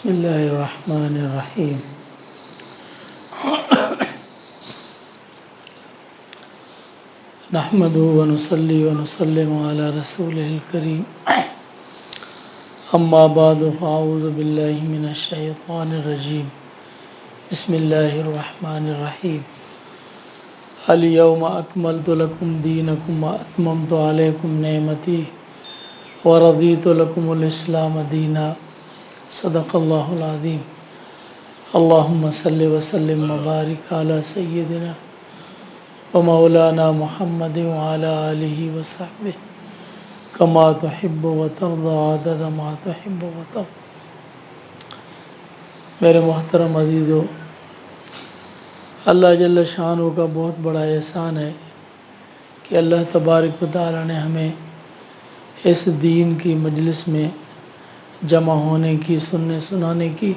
بسم الله الرحمن الرحيم. نحمده ونصلي ونسلم على رسوله الكريم. أما بعد فأعوذ بالله من الشيطان الرجيم. بسم الله الرحمن الرحيم. اليوم أكملت لكم دينكم وأتممت عليكم نعمتي ورضيت لكم الإسلام دينا. صدق الله العظيم. اللهم صل وسلم وبارك على سيدنا ومولانا محمد وعلى آله وصحبه كما تحب وترضى عدد ما تحب وترضى. میرے محترم عزیزو، اللہ جل شانہ کا بہت بڑا احسان ہے کہ اللہ تبارک و تعالی نے ہمیں اس دین کی مجلس میں جمع ہونے کی، سننے سنانے کی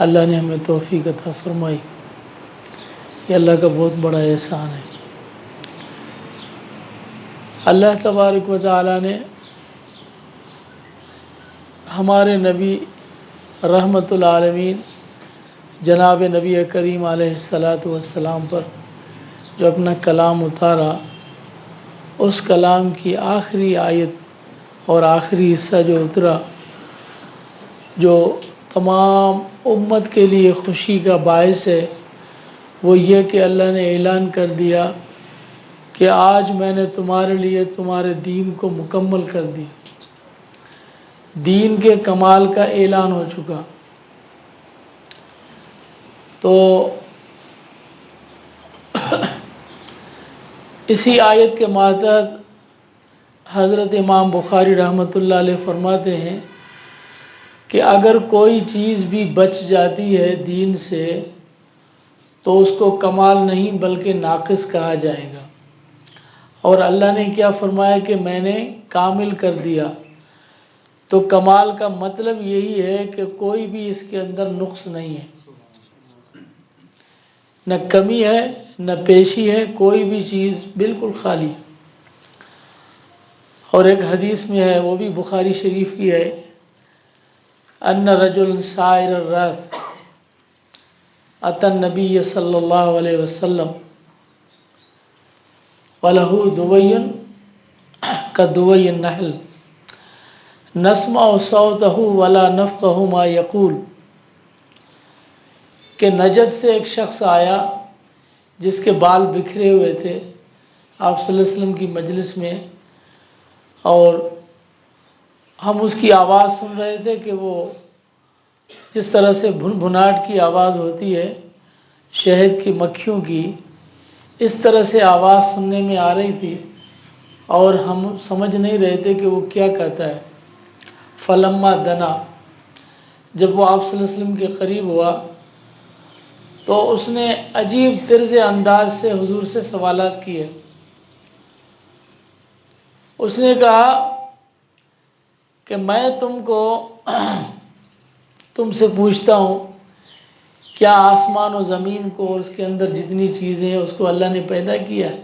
اللہ نے ہمیں توفیق عطا فرمائی. یہ اللہ کا بہت بڑا احسان ہے. اللہ تبارک و تعالی نے ہمارے نبی رحمت العالمین جناب نبی کریم علیہ السلام پر جو اپنا کلام اتارا، اس کلام کی آخری آیت اور آخری حصہ جو اترا، جو تمام امت کے لیے خوشی کا باعث ہے، وہ یہ کہ اللہ نے اعلان کر دیا کہ آج میں نے تمہارے لیے تمہارے دین کو مکمل کر دیا. دین کے کمال کا اعلان ہو چکا. تو اسی آیت کے ماتحت حضرت امام بخاری رحمۃ اللہ علیہ فرماتے ہیں کہ اگر کوئی چیز بھی بچ جاتی ہے دین سے تو اس کو کمال نہیں بلکہ ناقص کہا جائے گا. اور اللہ نے کیا فرمایا کہ میں نے کامل کر دیا. تو کمال کا مطلب یہی ہے کہ کوئی بھی اس کے اندر نقص نہیں ہے، نہ کمی ہے نہ پیشی ہے، کوئی بھی چیز بالکل خالی. اور ایک حدیث میں ہے، وہ بھی بخاری شریف کی ہے، ان رجل سائر الرات اتى النبي صلی اللہ علیہ وسلم وله دوی كدوی النحل نسمع صوته ولا نفقه ما يقول. کہ نجد سے ایک شخص آیا جس کے بال بکھرے ہوئے تھے آپ صلی اللہ علیہ وسلم کی مجلس میں، اور ہم اس کی آواز سن رہے تھے کہ وہ جس طرح سے بھن بھناٹ کی آواز ہوتی ہے شہد کی مکھیوں کی، اس طرح سے آواز سننے میں آ رہی تھی اور ہم سمجھ نہیں رہے تھے کہ وہ کیا کہتا ہے. فلما دنا، جب وہ آپ صلی اللہ علیہ وسلم کے قریب ہوا تو اس نے عجیب طرز انداز سے حضور سے سوالات کیے. اس نے کہا کہ میں تم سے پوچھتا ہوں، کیا آسمان و زمین کو اور اس کے اندر جتنی چیزیں ہیں اس کو اللہ نے پیدا کیا ہے؟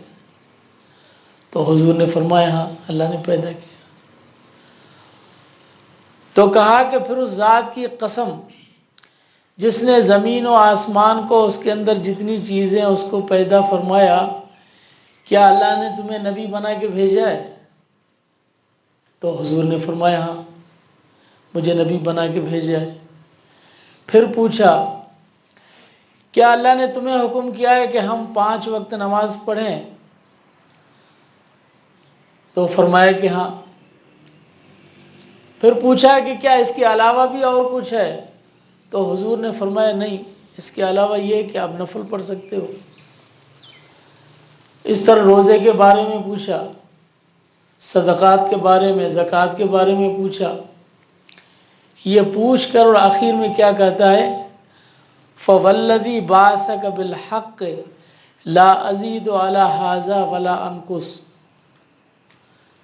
تو حضور نے فرمایا ہاں، اللہ نے پیدا کیا. تو کہا کہ پھر اس ذات کی قسم جس نے زمین و آسمان کو اس کے اندر جتنی چیزیں اس کو پیدا فرمایا، کیا اللہ نے تمہیں نبی بنا کے بھیجا ہے؟ تو حضور نے فرمایا ہاں، مجھے نبی بنا کے بھیجا ہے. پھر پوچھا کیا اللہ نے تمہیں حکم کیا ہے کہ ہم 5 وقت نماز پڑھیں؟ تو فرمایا کہ ہاں. پھر پوچھا کہ کیا اس کے علاوہ بھی اور کچھ ہے؟ تو حضور نے فرمایا نہیں، اس کے علاوہ یہ کہ آپ نفل پڑھ سکتے ہو. اس طرح روزے کے بارے میں پوچھا، صدقات کے بارے میں، زکوٰۃ کے بارے میں پوچھا. یہ پوچھ کر اور آخر میں کیا کہتا ہے، فوالذی بعثک بالحق لا ازید علی ھذا ولا انقص.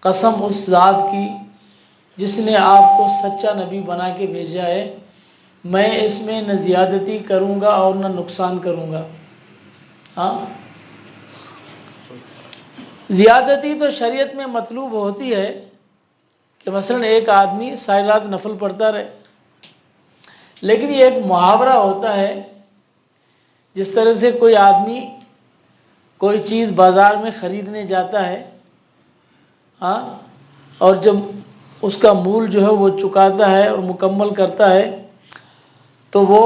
قسم اس ذات کی جس نے آپ کو سچا نبی بنا کے بھیجا ہے، میں اس میں نہ زیادتی کروں گا اور نہ نقصان کروں گا. ہاں، زیادتی تو شریعت میں مطلوب ہوتی ہے کہ مثلا ایک آدمی ساری رات نفل پڑھتا رہے، لیکن یہ ایک محاورہ ہوتا ہے، جس طرح سے کوئی آدمی کوئی چیز بازار میں خریدنے جاتا ہے، ہاں، اور جب اس کا مول جو ہے وہ چکاتا ہے اور مکمل کرتا ہے، تو وہ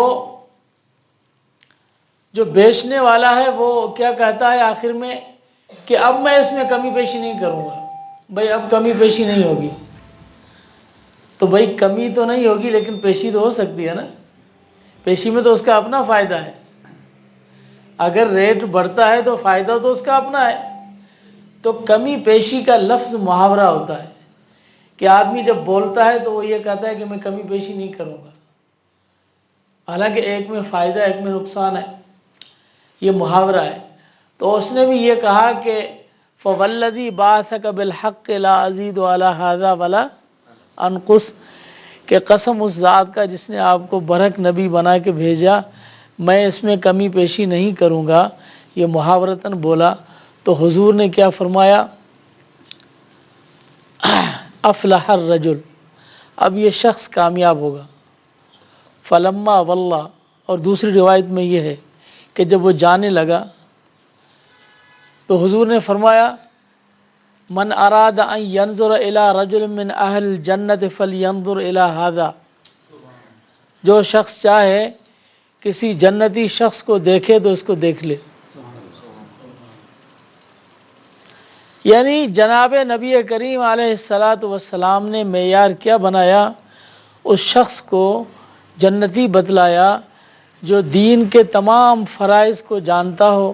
جو بیچنے والا ہے وہ کیا کہتا ہے آخر میں کہ اب میں اس میں کمی بیشی نہیں کروں گا، بھائی اب کمی بیشی نہیں ہوگی۔ تو بھائی کمی تو نہیں ہوگی لیکن پیشی تو ہو سکتی ہے نا، پیشی میں تو اس کا اپنا فائدہ ہے، اگر ریٹ بڑھتا ہے تو فائدہ تو اس کا اپنا ہے۔ تو کمی پیشی کا لفظ محاورہ ہوتا ہے کہ آدمی جب بولتا ہے تو وہ یہ کہتا ہے کہ میں کمی پیشی نہیں کروں گا، حالانکہ ایک میں فائدہ ایک میں نقصان ہے، یہ محاورہ ہے۔ تو اس نے بھی یہ کہا کہ فوالذی بعثک بالحق لا ازید علی ھذا ولا انقص، کہ قسم اس ذات کا جس نے آپ کو برحق نبی بنا کے بھیجا، میں اس میں کمی پیشی نہیں کروں گا، یہ محاورتاً بولا۔ تو حضور نے کیا فرمایا؟ افلح الرجل، اب یہ شخص کامیاب ہوگا۔ فلما واللہ، اور دوسری روایت میں یہ ہے کہ جب وہ جانے لگا تو حضور نے فرمایا من اراد ان ينظر الى رجل من اہل الجنت فلينظر الى هذا، جو شخص چاہے کسی جنتی شخص کو دیکھے تو اس کو دیکھ لے۔ یعنی جناب نبی کریم علیہ الصلاۃ والسلام نے معیار کیا بنایا؟ اس شخص کو جنتی بتلایا جو دین کے تمام فرائض کو جانتا ہو،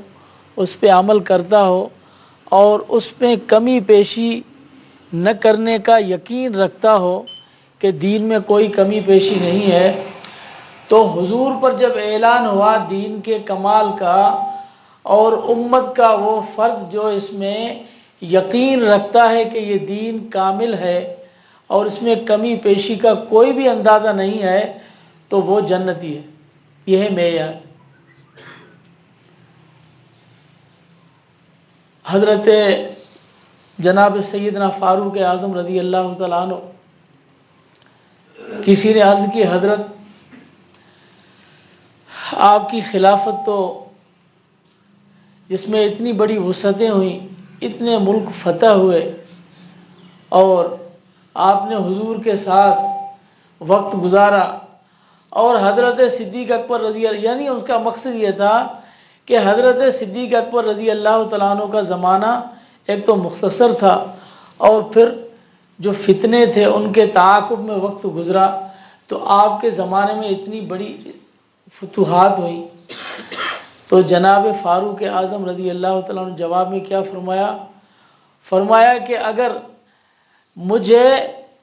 اس پہ عمل کرتا ہو اور اس پہ کمی پیشی نہ کرنے کا یقین رکھتا ہو کہ دین میں کوئی کمی پیشی نہیں ہے۔ تو حضور پر جب اعلان ہوا دین کے کمال کا اور امت کا وہ فرد جو اس میں یقین رکھتا ہے کہ یہ دین کامل ہے اور اس میں کمی پیشی کا کوئی بھی اندازہ نہیں ہے، تو وہ جنتی ہے۔ یہ ہے معیار۔ حضرت جناب سیدنا فاروق اعظم رضی اللہ تعالیٰ عنہ، کسی نے عرض کی حضرت آپ کی خلافت تو جس میں اتنی بڑی وسعتیں ہوئیں، اتنے ملک فتح ہوئے اور آپ نے حضور کے ساتھ وقت گزارا، اور حضرت صدیق اکبر رضی اللہ، یعنی اس کا مقصد یہ تھا کہ حضرت صدیق اکبر رضی اللہ تعالیٰ عنہ کا زمانہ ایک تو مختصر تھا اور پھر جو فتنے تھے ان کے تعاقب میں وقت گزرا، تو آپ کے زمانے میں اتنی بڑی فتوحات ہوئی۔ تو جناب فاروق اعظم رضی اللہ تعالیٰ عنہ جواب میں کیا فرمایا؟ فرمایا کہ اگر مجھے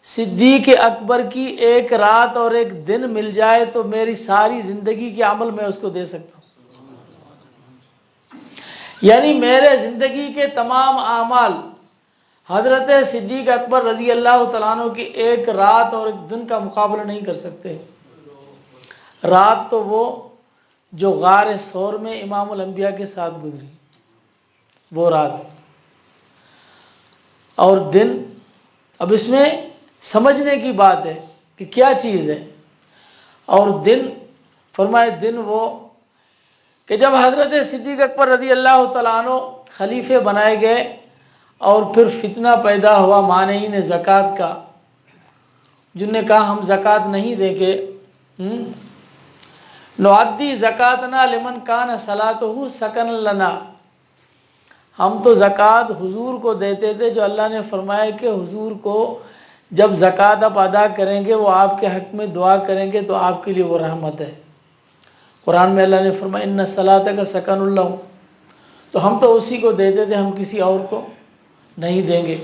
صدیق اکبر کی ایک رات اور ایک دن مل جائے تو میری ساری زندگی کے عمل میں اس کو دے سکتا ہوں، یعنی میرے زندگی کے تمام اعمال حضرت صدیق اکبر رضی اللہ تعالیٰ عنہ کی ایک رات اور ایک دن کا مقابلہ نہیں کر سکتے۔ رات تو وہ جو غار ثور میں امام الانبیاء کے ساتھ گزری، وہ رات، اور دن، اب اس میں سمجھنے کی بات ہے کہ کیا چیز ہے۔ اور دن، فرمائے دن وہ کہ جب حضرت صدیق اکبر رضی اللہ تعالیٰ عنہ خلیفے بنائے گئے اور پھر فتنہ پیدا ہوا مانعین زکوٰۃ کا، جن نے کہا ہم زکوٰۃ نہیں دیں گے، نعدی زکاتنا لمن کان صلاتہ سکن لنا، ہم تو زکوٰۃ حضور کو دیتے تھے، جو اللہ نے فرمایا کہ حضور کو جب زکوٰۃ آپ ادا کریں گے وہ آپ کے حق میں دعا کریں گے تو آپ کے لیے وہ رحمت ہے۔ قرآن میں اللہ نے فرمایا ان صلاتک سکن لہم، تو ہم تو اسی کو دیتے تھے، ہم کسی اور کو نہیں دیں گے۔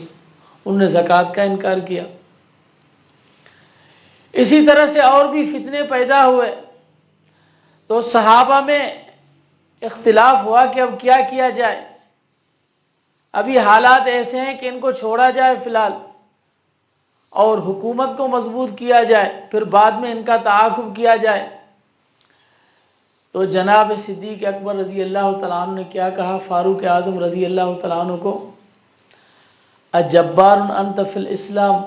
انہوں نے زکوٰۃ کا انکار کیا۔ اسی طرح سے اور بھی فتنے پیدا ہوئے، تو صحابہ میں اختلاف ہوا کہ اب کیا کیا جائے۔ ابھی حالات ایسے ہیں کہ ان کو چھوڑا جائے فی الحال اور حکومت کو مضبوط کیا جائے، پھر بعد میں ان کا تعاقب کیا جائے۔ تو جناب صدیق اکبر رضی اللہ تعالیٰ عنہ نے کیا کہا فاروق اعظم رضی اللہ تعالیٰ عنہ کو؟ اجبار انت فی الاسلام،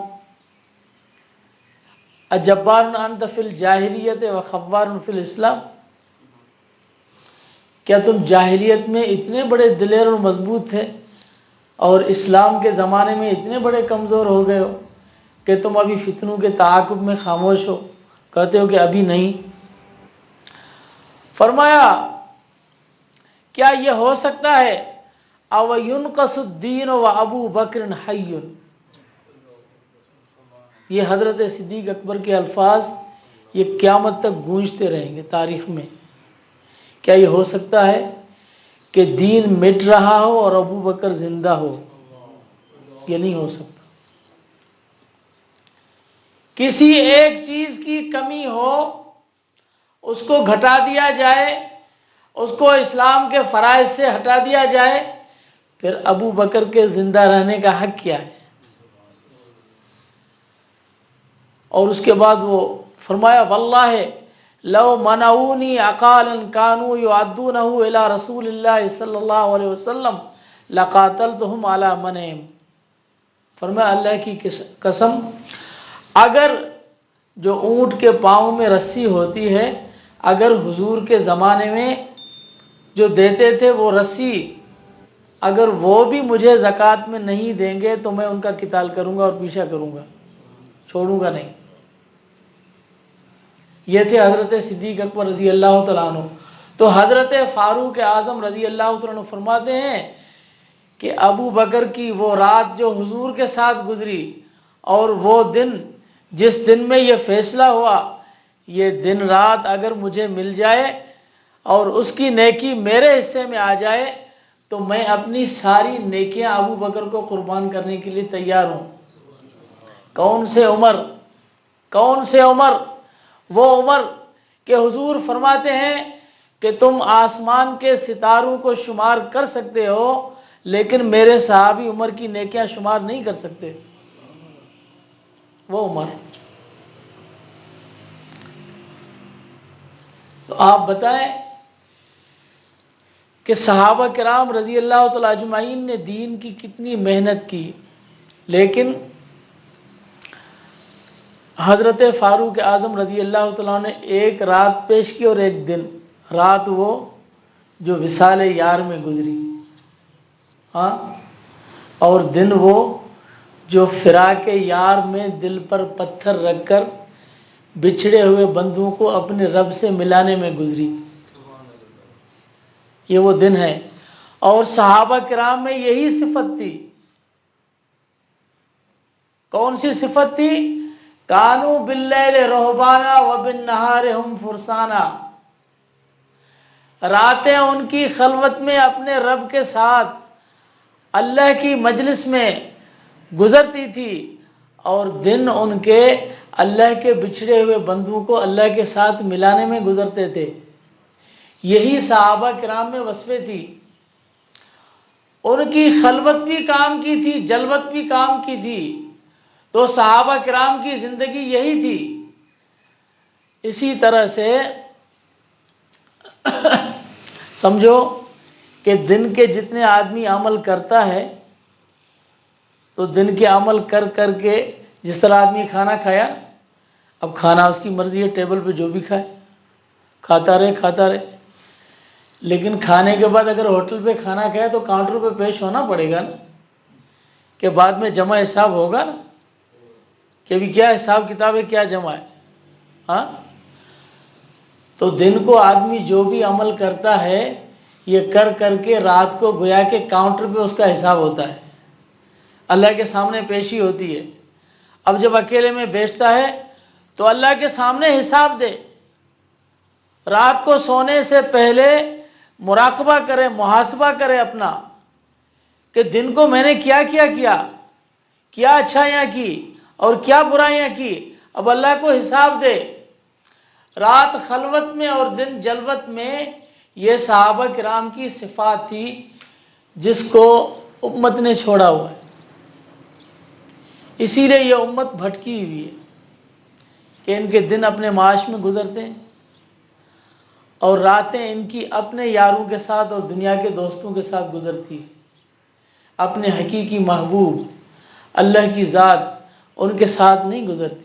اجبار انت فی الجاہلیت و خوار فی الاسلام، کیا تم جاہلیت میں اتنے بڑے دلیر اور مضبوط تھے اور اسلام کے زمانے میں اتنے بڑے کمزور ہو گئے ہو کہ تم ابھی فتنوں کے تعاقب میں خاموش ہو، کہتے ہو کہ ابھی نہیں؟ فرمایا کیا یہ ہو سکتا ہے او ينقص الدین و ابو بکر حی، یہ حضرت صدیق اکبر کے الفاظ یہ قیامت تک گونجتے رہیں گے تاریخ میں. کیا یہ ہو سکتا ہے کہ دین مٹ رہا ہو اور ابو بکر زندہ ہو؟ یہ نہیں ہو سکتا. کسی ایک چیز کی کمی ہو، اس کو گھٹا دیا جائے، اس کو اسلام کے فرائض سے ہٹا دیا جائے، پھر ابو بکر کے زندہ رہنے کا حق کیا ہے؟ اور اس کے بعد وہ فرمایا واللہ لو منعونی عقالا كانوا يعدونه الى رسول اللہ صلی اللہ علیہ وسلم لقاتلتهم على منعهم. فرمایا اللہ کی قسم، اگر جو اونٹ کے پاؤں میں رسی ہوتی ہے، اگر حضور کے زمانے میں جو دیتے تھے وہ رسی، اگر وہ بھی مجھے زکوٰۃ میں نہیں دیں گے تو میں ان کا قتال کروں گا اور پیچھا کروں گا، چھوڑوں گا نہیں. یہ تھے حضرت صدیق اکبر رضی اللہ تعالیٰ عنہ. تو حضرت فاروق اعظم رضی اللہ تعالیٰ عنہ فرماتے ہیں کہ ابو بکر کی وہ رات جو حضور کے ساتھ گزری اور وہ دن جس دن میں یہ فیصلہ ہوا، یہ دن رات اگر مجھے مل جائے اور اس کی نیکی میرے حصے میں آ جائے تو میں اپنی ساری نیکیاں ابو بکر کو قربان کرنے کے لیے تیار ہوں. کون سے عمر؟ کون سے عمر؟ وہ عمر کہ حضور فرماتے ہیں کہ تم آسمان کے ستاروں کو شمار کر سکتے ہو لیکن میرے صحابی عمر کی نیکیاں شمار نہیں کر سکتے. وہ عمر. تو آپ بتائیں کہ صحابہ کرام رضی اللہ تعالی اجمعین نے دین کی کتنی محنت کی، لیکن حضرت فاروق اعظم رضی اللہ تعالیٰ نے ایک رات پیش کی اور ایک دن. رات وہ جو وصال یار میں گزری، ہاں، اور دن وہ جو فراق یار میں دل پر پتھر رکھ کر بچھڑے ہوئے بندوں کو اپنے رب سے ملانے میں گزری. یہ وہ دن ہے. اور صحابہ کرام میں یہی صفت تھی. کون سی صفت تھی؟ کانوا باللیل رہبانا وبالنہار ہم فرسانا. راتیں ان کی خلوت میں اپنے رب کے ساتھ اللہ کی مجلس میں گزرتی تھی اور دن ان کے اللہ کے بچھڑے ہوئے بندوں کو اللہ کے ساتھ ملانے میں گزرتے تھے. یہی صحابہ کرام میں وصفیں تھی. ان کی خلوت بھی کام کی تھی، جلوت بھی کام کی تھی. تو صحابہ کرام کی زندگی یہی تھی. اسی طرح سے سمجھو کہ دن کے جتنے آدمی عمل کرتا ہے تو دن کے عمل کر کر کے جس طرح آدمی کھانا کھایا، اب کھانا اس کی مرضی ہے، ٹیبل پہ جو بھی کھائے کھاتا رہے. لیکن کھانے کے بعد اگر ہوٹل پہ کھانا کھایا تو کاؤنٹر پہ پیش ہونا پڑے گا نا، کہ بعد میں جمع حساب ہوگا نا کہ ابھی کیا حساب کتاب ہے، کیا جمع ہے. ہاں، تو دن کو آدمی جو بھی عمل کرتا ہے یہ کر کر کے رات کو گویا کہ کاؤنٹر پہ اس کا حساب ہوتا ہے، اللہ کے سامنے پیشی ہوتی ہے. اب جب اکیلے میں بیچتا ہے تو اللہ کے سامنے حساب دے. رات کو سونے سے پہلے مراقبہ کرے، محاسبہ کرے اپنا کہ دن کو میں نے کیا اچھائیاں کی اور کیا برائیاں کی. اب اللہ کو حساب دے. رات خلوت میں اور دن جلوت میں یہ صحابہ کرام کی صفات تھی جس کو امت نے چھوڑا ہوا ہے. اسی لیے یہ امت بھٹکی ہوئی ہے کہ ان کے دن اپنے معاش میں گزرتے ہیں اور راتیں ان کی اپنے یاروں کے ساتھ اور دنیا کے دوستوں کے ساتھ گزرتی. اپنے حقیقی محبوب اللہ کی ذات ان کے ساتھ نہیں گزرتی.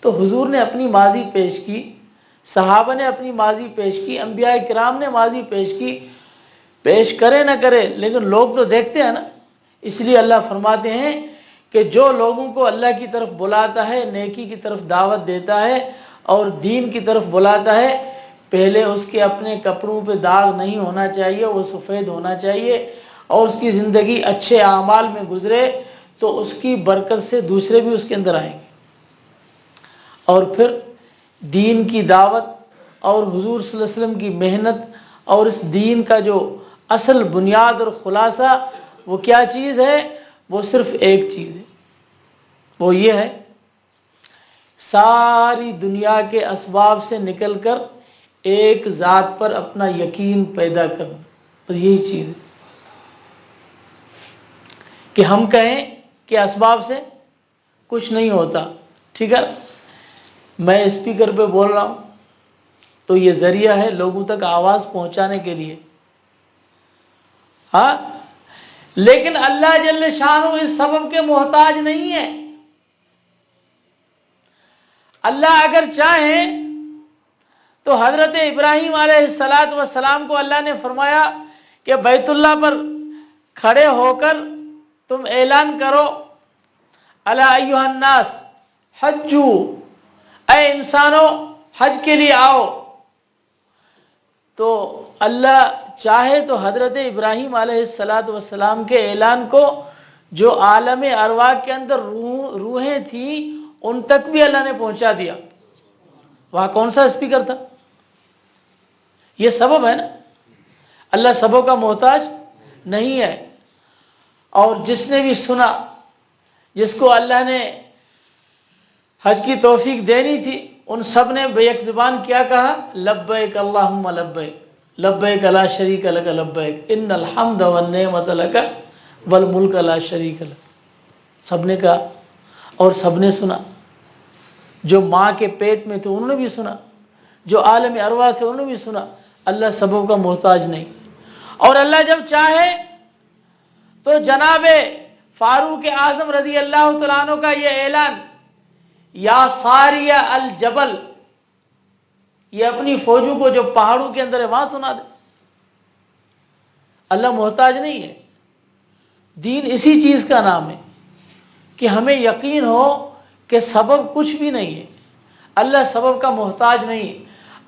تو حضور نے اپنی ماضی پیش کی، صحابہ نے اپنی ماضی پیش کی، انبیاء کرام نے ماضی پیش کی، پیش کرے نہ کرے لیکن لوگ تو دیکھتے ہیں نا۔ اس لیے اللہ فرماتے ہیں کہ جو لوگوں کو اللہ کی طرف بلاتا ہے، نیکی کی طرف دعوت دیتا ہے اور دین کی طرف بلاتا ہے، پہلے اس کے اپنے کپڑوں پہ داغ نہیں ہونا چاہیے، وہ سفید ہونا چاہیے، اور اس کی زندگی اچھے اعمال میں گزرے تو اس کی برکت سے دوسرے بھی اس کے اندر آئیں گے۔ اور پھر دین کی دعوت اور حضور صلی اللہ علیہ وسلم کی محنت اور اس دین کا جو اصل بنیاد اور خلاصہ وہ کیا چیز ہے؟ وہ صرف ایک چیز ہے، وہ یہ ہے ساری دنیا کے اسباب سے نکل کر ایک ذات پر اپنا یقین پیدا کرنا۔ تو یہی چیز ہے کہ ہم کہیں کہ اسباب سے کچھ نہیں ہوتا، ٹھیک ہے، میں اسپیکر پہ بول رہا ہوں تو یہ ذریعہ ہے لوگوں تک آواز پہنچانے کے لیے، ہاں، لیکن اللہ جل شانہ اس سبب کے محتاج نہیں ہے۔ اللہ اگر چاہے تو حضرت ابراہیم علیہ السلام کو اللہ نے فرمایا کہ بیت اللہ پر کھڑے ہو کر تم اعلان کرو الا ایھا الناس حجو، اے انسانوں حج کے لیے آؤ۔ تو اللہ چاہے تو حضرت ابراہیم علیہ السلام کے اعلان کو جو عالم ارواح کے اندر روحیں تھیں ان تک بھی اللہ نے پہنچا دیا۔ وہاں کون سا اسپیکر تھا؟ یہ سبب ہے نا، اللہ سبب کا محتاج نہیں ہے۔ اور جس نے بھی سنا، جس کو اللہ نے حج کی توفیق دینی تھی، ان سب نے بیک زبان کیا کہا؟ لبیک اللہم لبیک، لبیک لا شریک لک لبیک، ان الحمد والنعمت لک والملک لا شریک لک۔ سب نے کہا اور سب نے سنا، جو ماں کے پیٹ میں تھے انہوں نے بھی سنا، جو عالم ارواح تھے انہوں نے بھی سنا۔ اللہ سبب کا محتاج نہیں۔ اور اللہ جب چاہے تو جناب فاروق اعظم رضی اللہ تعالیٰ عنہ کا یہ اعلان یا ساریہ الجبل، یہ اپنی فوجوں کو جو پہاڑوں کے اندر ہے وہاں سنا دے۔ اللہ محتاج نہیں ہے۔ دین اسی چیز کا نام ہے کہ ہمیں یقین ہو کہ سبب کچھ بھی نہیں ہے، اللہ سبب کا محتاج نہیں ہے۔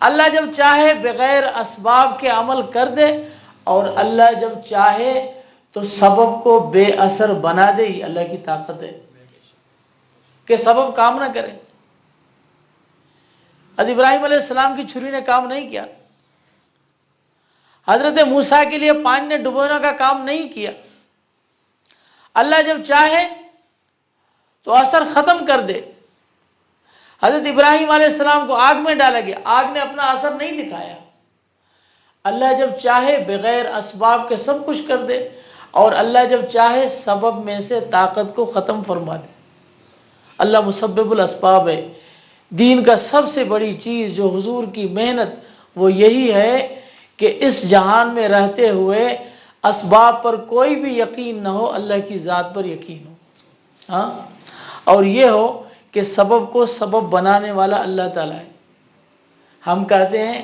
اللہ جب چاہے بغیر اسباب کے عمل کر دے، اور اللہ جب چاہے تو سبب کو بے اثر بنا دے، یہ اللہ کی طاقت ہے کہ سبب کام نہ کرے۔ حضرت ابراہیم علیہ السلام کی چھری نے کام نہیں کیا، حضرت موسیٰ کے لیے پانی نے ڈبونا کا کام نہیں کیا۔ اللہ جب چاہے تو اثر ختم کر دے۔ حضرت ابراہیم علیہ السلام کو آگ میں ڈالا گیا، آگ نے اپنا اثر نہیں دکھایا۔ اللہ جب چاہے بغیر اسباب کے سب کچھ کر دے، اور اللہ جب چاہے سبب میں سے طاقت کو ختم فرما دے۔ اللہ مسبب الاسباب ہے۔ دین کا سب سے بڑی چیز جو حضور کی محنت وہ یہی ہے کہ اس جہان میں رہتے ہوئے اسباب پر کوئی بھی یقین نہ ہو، اللہ کی ذات پر یقین ہو، ہاں، اور یہ ہو کہ سبب کو سبب بنانے والا اللہ تعالیٰ ہے۔ ہم کہتے ہیں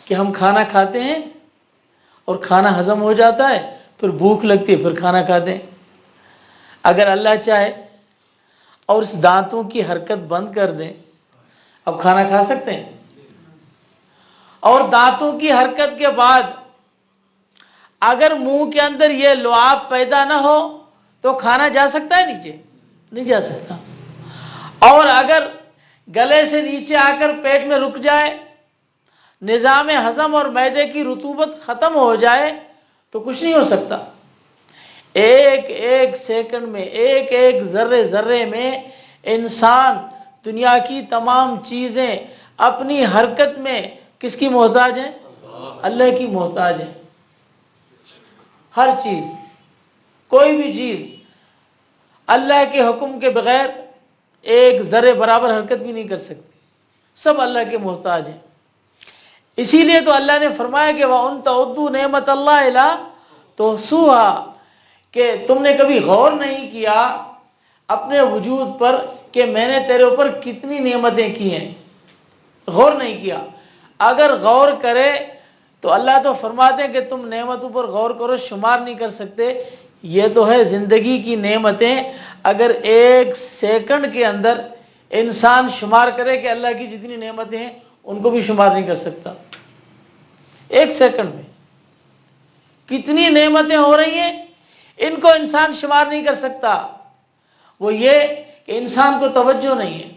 کہ ہم کھانا کھاتے ہیں اور کھانا ہضم ہو جاتا ہے، پھر بھوک لگتی ہے، پھر کھانا کھاتے ہیں۔ اگر اللہ چاہے اور اس دانتوں کی حرکت بند کر دیں، اب کھانا کھا سکتے ہیں؟ اور دانتوں کی حرکت کے بعد اگر منہ کے اندر یہ لعاب پیدا نہ ہو تو کھانا جا سکتا ہے نیچے؟ نہیں جا سکتا۔ اور اگر گلے سے نیچے آ کر پیٹ میں رک جائے، نظام ہضم اور معدے کی رطوبت ختم ہو جائے تو کچھ نہیں ہو سکتا۔ ایک ایک سیکنڈ میں، ایک ایک ذرے ذرے میں انسان دنیا کی تمام چیزیں اپنی حرکت میں کس کی محتاج ہیں؟ اللہ کی محتاج ہیں۔ ہر چیز، کوئی بھی چیز اللہ کے حکم کے بغیر ایک ذرے برابر حرکت بھی نہیں کر سکتی، سب اللہ کے محتاج ہیں۔ اسی لیے تو اللہ نے فرمایا کہ وَأَن تَعُدُّوا نِعْمَتَ اللَّهِ لَا تُحْصُوهَا، کہ تم نے کبھی غور نہیں کیا اپنے وجود پر کہ میں نے تیرے اوپر کتنی نعمتیں کی ہیں، غور نہیں کیا۔ اگر غور کرے تو اللہ تو فرماتے ہیں کہ تم نعمتوں پر غور کرو، شمار نہیں کر سکتے۔ یہ تو ہے زندگی کی نعمتیں، اگر ایک سیکنڈ کے اندر انسان شمار کرے کہ اللہ کی جتنی نعمتیں ہیں ان کو بھی شمار نہیں کر سکتا۔ ایک سیکنڈ میں کتنی نعمتیں ہو رہی ہیں ان کو انسان شمار نہیں کر سکتا۔ وہ یہ کہ انسان کو توجہ نہیں ہے۔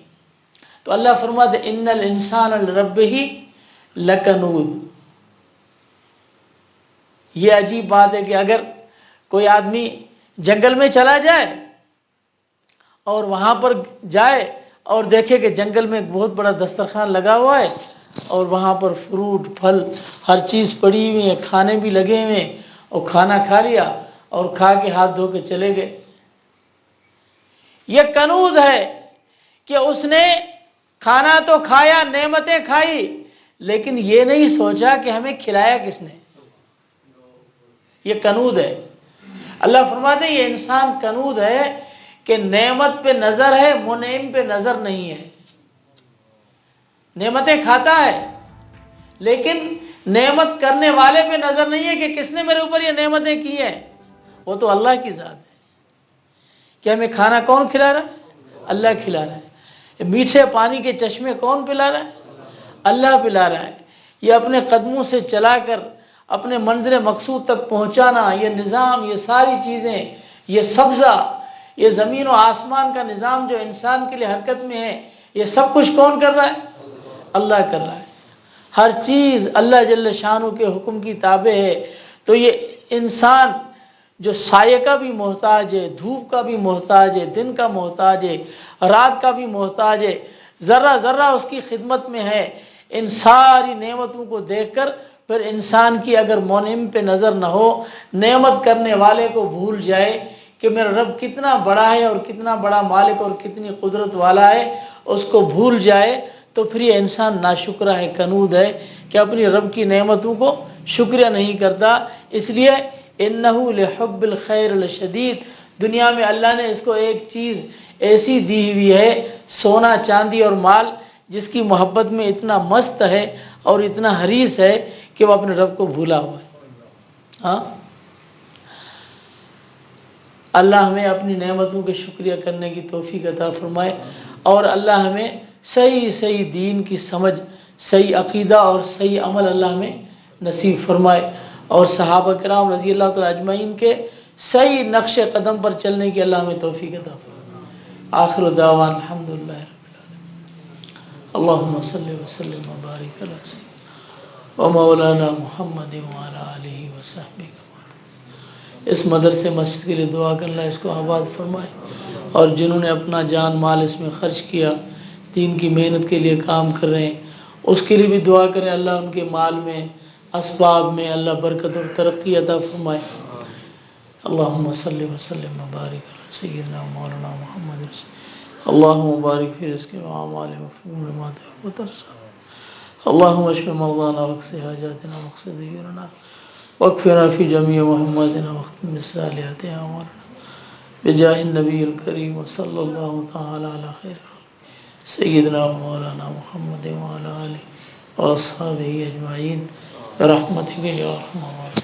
تو اللہ فرماتے ان الانسان لربہ لکنود۔ یہ عجیب بات ہے کہ اگر کوئی آدمی جنگل میں چلا جائے اور وہاں پر جائے اور دیکھے کہ جنگل میں ایک بہت بڑا دسترخوان لگا ہوا ہے اور وہاں پر فروٹ پھل ہر چیز پڑی ہوئی ہے، کھانے بھی لگے ہوئے ہیں، اور کھانا کھا لیا اور کھا کے ہاتھ دھو کے چلے گئے، یہ کنوز ہے کہ اس نے کھانا تو کھایا، نعمتیں کھائی، لیکن یہ نہیں سوچا کہ ہمیں کھلایا کس نے۔ یہ کنود ہے۔ اللہ فرماتے ہیں یہ انسان کنود ہے کہ نعمت پہ نظر ہے، منعم پہ نظر نہیں ہے۔ نعمتیں کھاتا ہے لیکن نعمت کرنے والے پہ نظر نہیں ہے کہ کس نے میرے اوپر یہ نعمتیں کی ہیں۔ وہ تو اللہ کی ذات ہے کہ ہمیں کھانا کون کھلا رہا ہے؟ اللہ کھلا رہا ہے۔ میٹھے پانی کے چشمے کون پلا رہا ہے؟ اللہ پلا رہا ہے۔ یہ اپنے قدموں سے چلا کر اپنے منزل مقصود تک پہنچانا، یہ نظام، یہ ساری چیزیں، یہ سبزہ، یہ زمین و آسمان کا نظام جو انسان کے لیے حرکت میں ہے، یہ سب کچھ کون کر رہا ہے؟ اللہ کر رہا ہے۔ ہر چیز اللہ جل شانہ کے حکم کی تابع ہے۔ تو یہ انسان جو سائے کا بھی محتاج ہے، دھوپ کا بھی محتاج ہے، دن کا محتاج ہے، رات کا بھی محتاج ہے، ذرہ ذرہ اس کی خدمت میں ہے، ان ساری نعمتوں کو دیکھ کر پھر انسان کی اگر منعم پہ نظر نہ ہو، نعمت کرنے والے کو بھول جائے کہ میرا رب کتنا بڑا ہے اور کتنا بڑا مالک اور کتنی قدرت والا ہے، اس کو بھول جائے تو پھر یہ انسان ناشکرہ ہے، کنود ہے کہ اپنی رب کی نعمتوں کو شکریہ نہیں کرتا۔ اس لیے انہ لحب الخیر لشدید، دنیا میں اللہ نے اس کو ایک چیز ایسی دی ہوئی ہے، سونا چاندی اور مال، جس کی محبت میں اتنا مست ہے اور اتنا حریص ہے کہ وہ اپنے رب کو بھولا ہوا ہے۔ ہاں، اللہ ہمیں اپنی نعمتوں کے شکریہ کرنے کی توفیق عطا فرمائے، اور اللہ ہمیں صحیح دین کی سمجھ، صحیح عقیدہ اور صحیح عمل اللہ ہمیں نصیب فرمائے، اور صحابہ کرام رضی اللہ تعالی اجمعین کے صحیح نقش قدم پر چلنے کی اللہ ہمیں توفیق عطا فرمائے۔ آخر دعوان الحمدللہ رب العالمین۔ اللہم صلی وسلم وبارک علی سیدنا و مولانا محمد وعلی آلہ وصحبہ۔ اس مدرسے مسجد کے لیے دعا کر اللہ اس کو آباد فرمائے، اور جنہوں نے اپنا جان مال اس میں خرچ کیا، دین کی محنت کے لیے کام کر رہے ہیں، اس کے لیے بھی دعا کریں اللہ ان کے مال میں، اسباب میں اللہ برکت اور ترقی عطا فرمائے۔ اللہم صلی وسلم وبارک علی سیدنا مولانا محمد اللہم بارک فی رزقہ وعمالہ وفی ما تحب وترضى اللہم اشف مرضانا واقض حاجاتنا واقض ديوننا واكفنا في جميع مهماتنا واختم بالصالحات اعمالنا بجاہ النبی الکریم وصلی اللہ تعالی علی خیر سیدنا مولانا محمد وعلی آلہ واصحابہ اجمعین برحمتک یا ارحم الراحمین۔